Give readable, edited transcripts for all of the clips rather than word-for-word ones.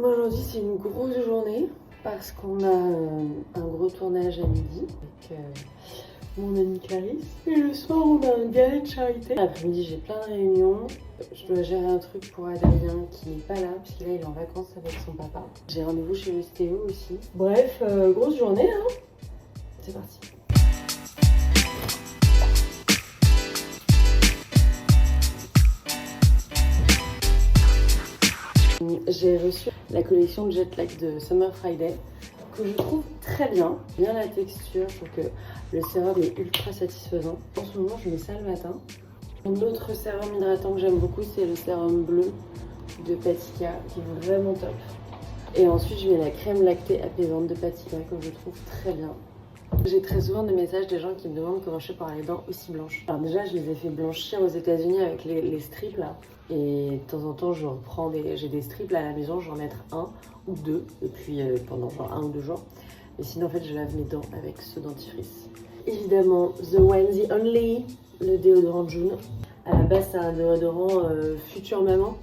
Moi aujourd'hui c'est une grosse journée parce qu'on a un gros tournage à midi avec mon amie Clarisse. Et le soir on a un gala de charité. L'après-midi j'ai plein de réunions. Je dois gérer un truc pour Adrien qui n'est pas là parce qu'il est en vacances avec son papa. J'ai rendez-vous chez l'ostéo aussi. Bref, grosse journée hein. C'est parti. J'ai reçu la collection de Jet Lag de Summer Friday que je trouve très bien. Bien la texture, je trouve que le sérum est ultra satisfaisant. En ce moment, je mets ça le matin. Un autre sérum hydratant que j'aime beaucoup, c'est le sérum bleu de Patika qui est vraiment top. Et ensuite, je mets la crème lactée apaisante de Patika que je trouve très bien. J'ai très souvent des messages des gens qui me demandent comment je fais pour avoir les dents aussi blanches. Alors déjà, je les ai fait blanchir aux États-Unis avec les strips là. Et de temps en temps, je reprends j'ai des strips là à la maison, je vais en mettre un ou deux. Et puis pendant genre 1 ou 2 jours. Et sinon, en fait, je lave mes dents avec ce dentifrice. Évidemment, The One, The Only, le déodorant June. À la base, c'est un déodorant future maman.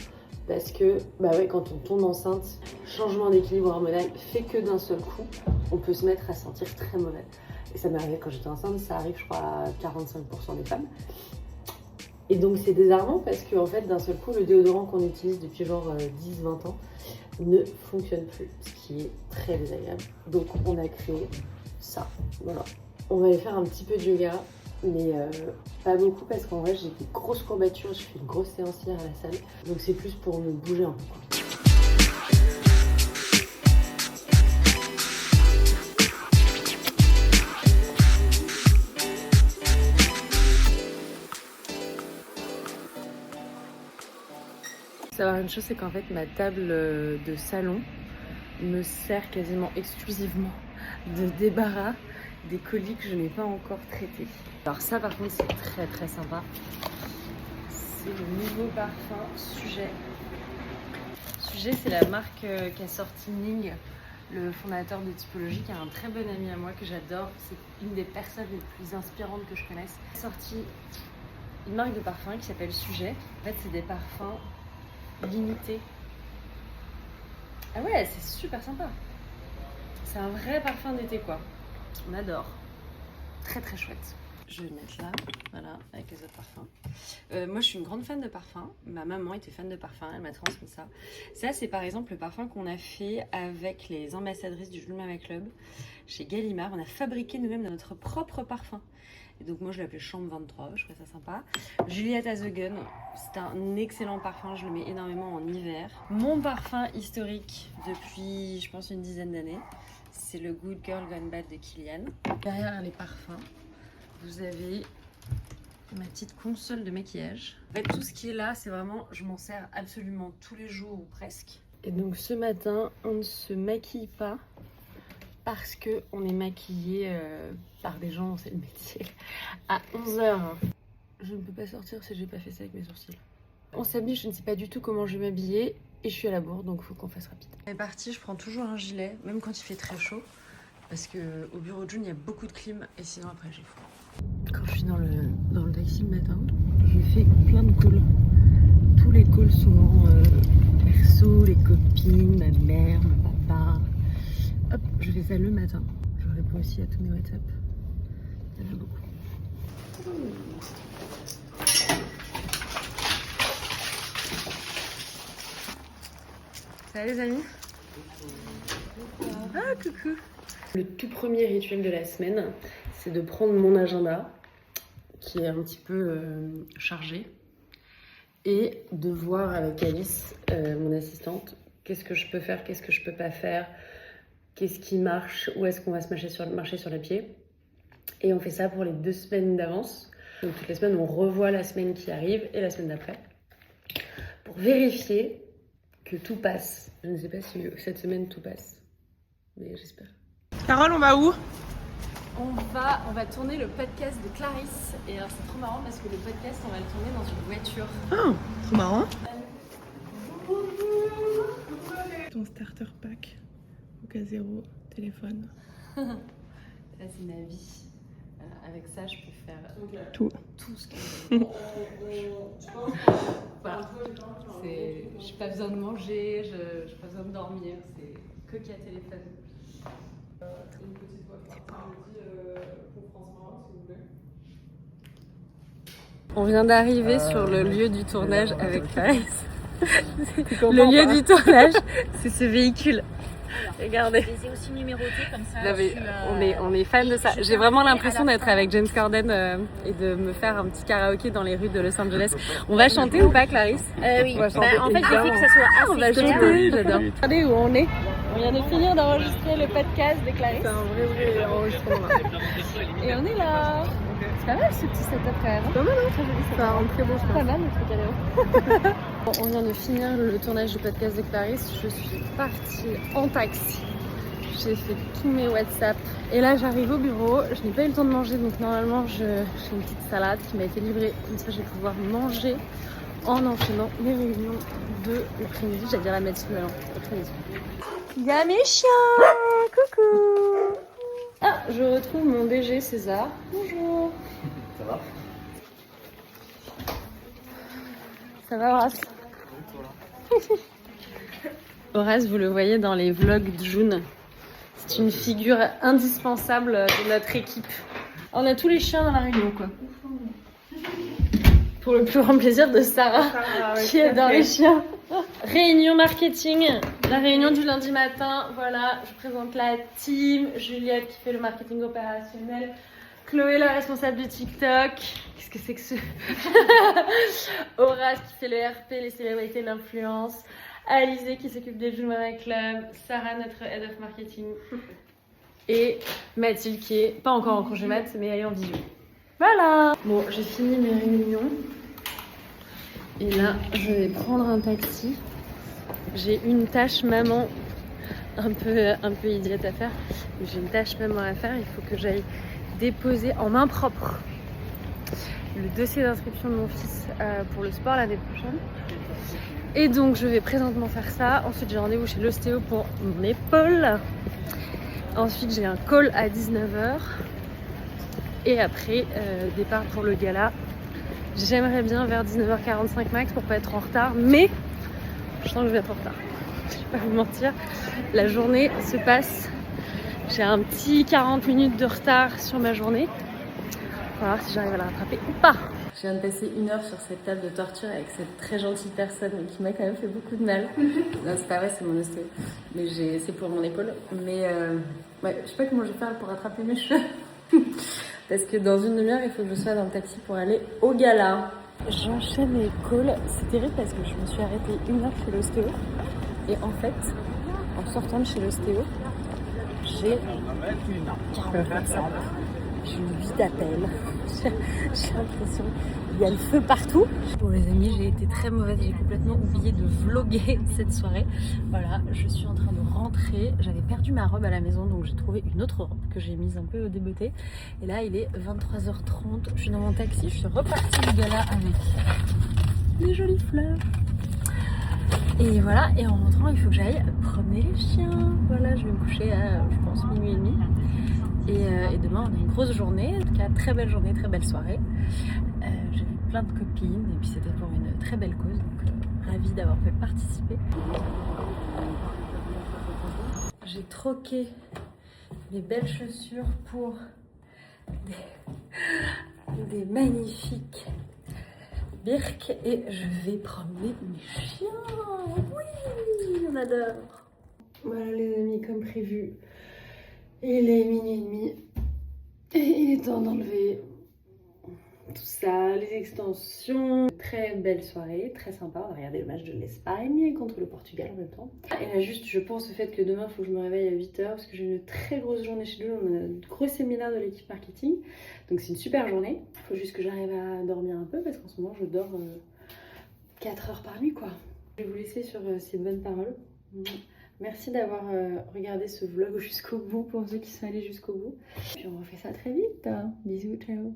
Parce que, bah ouais, quand on tombe enceinte, changement d'équilibre hormonal fait que d'un seul coup, on peut se mettre à sentir très mauvais. Et ça m'est arrivé quand j'étais enceinte, ça arrive je crois à 45% des femmes. Et donc c'est désarmant parce que en fait d'un seul coup, le déodorant qu'on utilise depuis genre 10-20 ans ne fonctionne plus, ce qui est très désagréable. Donc on a créé ça, voilà. On va aller faire un petit peu de yoga, mais pas beaucoup parce qu'en vrai j'ai des grosses courbatures, je fais une grosse séance hier à la salle. Donc c'est plus pour me bouger un peu. Savoir une chose, c'est qu'en fait ma table de salon me sert quasiment exclusivement de débarras des colis que je n'ai pas encore traités. Alors ça par contre c'est très très sympa. C'est le nouveau parfum Sujet. Sujet c'est la marque qu'a sorti Ning, le fondateur de Typologie, qui est un très bon ami à moi que j'adore. C'est une des personnes les plus inspirantes que je connaisse. Il a sorti une marque de parfum qui s'appelle Sujet. En fait c'est des parfums limités. Ah ouais, c'est super sympa. C'est un vrai parfum d'été quoi. On adore. Très très chouette. Je vais le mettre là, voilà, avec les autres parfums. Moi je suis une grande fan de parfums. Ma maman était fan de parfums, elle m'a transmis ça. Ça c'est par exemple le parfum qu'on a fait avec les ambassadrices du Jules Mama Club chez Gallimard. On a fabriqué nous-mêmes notre propre parfum. Et donc moi je l'appelais Chambre 23, je trouvais ça sympa. Juliette as the Gun, c'est un excellent parfum, je le mets énormément en hiver. Mon parfum historique depuis je pense une dizaine d'années, c'est le Good Girl Gone Bad de Kilian. Derrière les parfums, vous avez ma petite console de maquillage. En fait tout ce qui est là, c'est vraiment, je m'en sers absolument tous les jours ou presque. Et donc ce matin, on ne se maquille pas parce qu'on est maquillé par des gens, c'est le métier, à 11h. Je ne peux pas sortir si j'ai pas fait ça avec mes sourcils. On s'habille, je ne sais pas du tout comment je vais m'habiller et je suis à la bourre donc il faut qu'on fasse rapide. C'est parti, je prends toujours un gilet, même quand il fait très chaud, parce qu'au bureau de June il y a beaucoup de clim et sinon après j'ai froid. Quand je suis dans le taxi le matin, je fais plein de calls. Tous les calls souvent perso, les copines, ma mère, mon papa. Hop, je fais ça le matin. Je réponds aussi à tous mes WhatsApp. Ça fait beaucoup. Ça va les amis? Ah coucou. Le tout premier rituel de la semaine, c'est de prendre mon agenda, qui est un petit peu chargé, et de voir avec Alice, mon assistante, qu'est-ce que je peux faire, qu'est-ce que je peux pas faire, qu'est-ce qui marche, où est-ce qu'on va se marcher sur les pieds. Et on fait ça pour les 2 semaines d'avance. Donc toutes les semaines, on revoit la semaine qui arrive et la semaine d'après pour vérifier que tout passe. Je ne sais pas si cette semaine tout passe, mais j'espère. Carole, on va où? On va tourner le podcast de Clarisse. Et alors c'est trop marrant parce que le podcast, on va le tourner dans une voiture. Ah, trop marrant. Ton starter pack, au cas 0, téléphone. Ça c'est ma vie. Voilà, avec ça, je peux faire Tout. tout ce que je veux. Voilà. J'ai pas besoin de manger, j'ai pas besoin de dormir, c'est que qu'il y a téléphone. Une petite voix pour France 1, s'il vous plaît. On vient d'arriver sur le lieu du tournage avec Paris. Le lieu du tournage, c'est ce véhicule. Regardez. C'est aussi numéroté comme ça. On est fan de ça. J'ai vraiment l'impression d'être avec James Corden et de me faire un petit karaoké dans les rues de Los Angeles. On va chanter ou pas, Clarisse? Oui. En fait, j'ai fait que ça soit assez On va clair. chanter, j'adore. Regardez où on est. On vient de finir d'enregistrer le podcast de Clarisse. C'est un vrai enregistrement là. Et on est là. C'est pas mal ce petit setup quand même. Pas mal, hein? Très joli. Ça rend très beau, je Pas pense. mal le truc à l'eau. Bon, on vient de finir le tournage du podcast de Clarisse. Je suis partie en taxi. J'ai fait tous mes WhatsApp. Et là, j'arrive au bureau. Je n'ai pas eu le temps de manger, donc normalement, j'ai une petite salade qui m'a été livrée. Comme ça, je vais pouvoir manger en enchaînant mes réunions de l'après-midi. J'allais dire la matinée, non, l'après-midi. Il y a mes chiens. Coucou. Ah, je retrouve mon DG César. Bonjour. Ça va? Ça va, Horace? Horace, vous le voyez dans les vlogs de June. C'est une figure indispensable de notre équipe. On a tous les chiens dans la réunion, quoi. Pour le plus grand plaisir de Sarah, qui adore les chiens. Réunion marketing, la réunion du lundi matin. Voilà, je présente la team. Juliette qui fait le marketing opérationnel. Chloé, la responsable du TikTok. Qu'est-ce que c'est que ce... Horace qui fait le RP, les célébrités, l'influence. Alizé qui s'occupe des Joumara Club. Sarah, notre head of marketing. Et Mathilde qui est pas encore en congé mat, mais elle est en visio. Voilà. Bon, j'ai fini mes réunions. Et là, je vais prendre un taxi. J'ai une tâche maman un peu idiote à faire. J'ai une tâche maman à faire. Il faut que j'aille déposer en main propre le dossier d'inscription de mon fils pour le sport l'année prochaine. Et donc, je vais présentement faire ça. Ensuite, j'ai rendez-vous chez l'ostéo pour mon épaule. Ensuite, j'ai un call à 19h. Et après, départ pour le gala. J'aimerais bien vers 19h45 max pour pas être en retard, mais je sens que je vais être en retard. Je vais pas vous mentir, la journée se passe. J'ai un petit 40 minutes de retard sur ma journée. On va voir si j'arrive à la rattraper ou pas. Je viens de passer 1 heure sur cette table de torture avec cette très gentille personne qui m'a quand même fait beaucoup de mal. Non, c'est pas vrai, c'est mon ostéo. Mais c'est pour mon épaule. Mais ouais, je sais pas comment je vais faire pour rattraper mes cheveux. Parce que dans une demi-heure, il faut que je sois dans le taxi pour aller au gala. J'enchaîne les calls. C'est terrible parce que je me suis arrêtée 1 heure chez l'ostéo. Et en fait, en sortant de chez l'ostéo, j'ai 40 WhatsApp. J'ai une vie d'appel. J'ai l'impression qu'il y a le feu partout. Bon les amis, j'ai été très mauvaise. J'ai complètement oublié de vlogger cette soirée. Voilà, je suis en train de rentrer. J'avais perdu ma robe à la maison, donc j'ai trouvé une autre robe que j'ai mise un peu débottée. Et là, il est 23h30. Je suis dans mon taxi. Je suis repartie du gala avec des jolies fleurs. Et voilà, et en rentrant, il faut que j'aille promener les chiens. Voilà, je vais me coucher à, je pense, minuit et demi. Et demain, on a une grosse journée. En tout cas, très belle journée, très belle soirée. J'ai vu plein de copines et puis c'était pour une très belle cause. Donc, ravie d'avoir fait participer. J'ai troqué mes belles chaussures pour des magnifiques Birk et je vais promener mes chiens. Oui, on adore. Voilà les amis, comme prévu, il est minuit et demi et il est temps d'enlever tout ça, les extensions. Très belle soirée, très sympa. On a regardé le match de l'Espagne contre le Portugal en même temps. Et là juste, je pense au fait que demain, il faut que je me réveille à 8h parce que j'ai une très grosse journée chez nous. On a un gros séminaire de l'équipe marketing. Donc c'est une super journée. Il faut juste que j'arrive à dormir un peu parce qu'en ce moment, je dors 4 heures par nuit, quoi. Je vais vous laisser sur ces bonnes paroles. Merci d'avoir regardé ce vlog jusqu'au bout pour ceux qui sont allés jusqu'au bout. Puis on refait ça très vite. Bisous, ciao.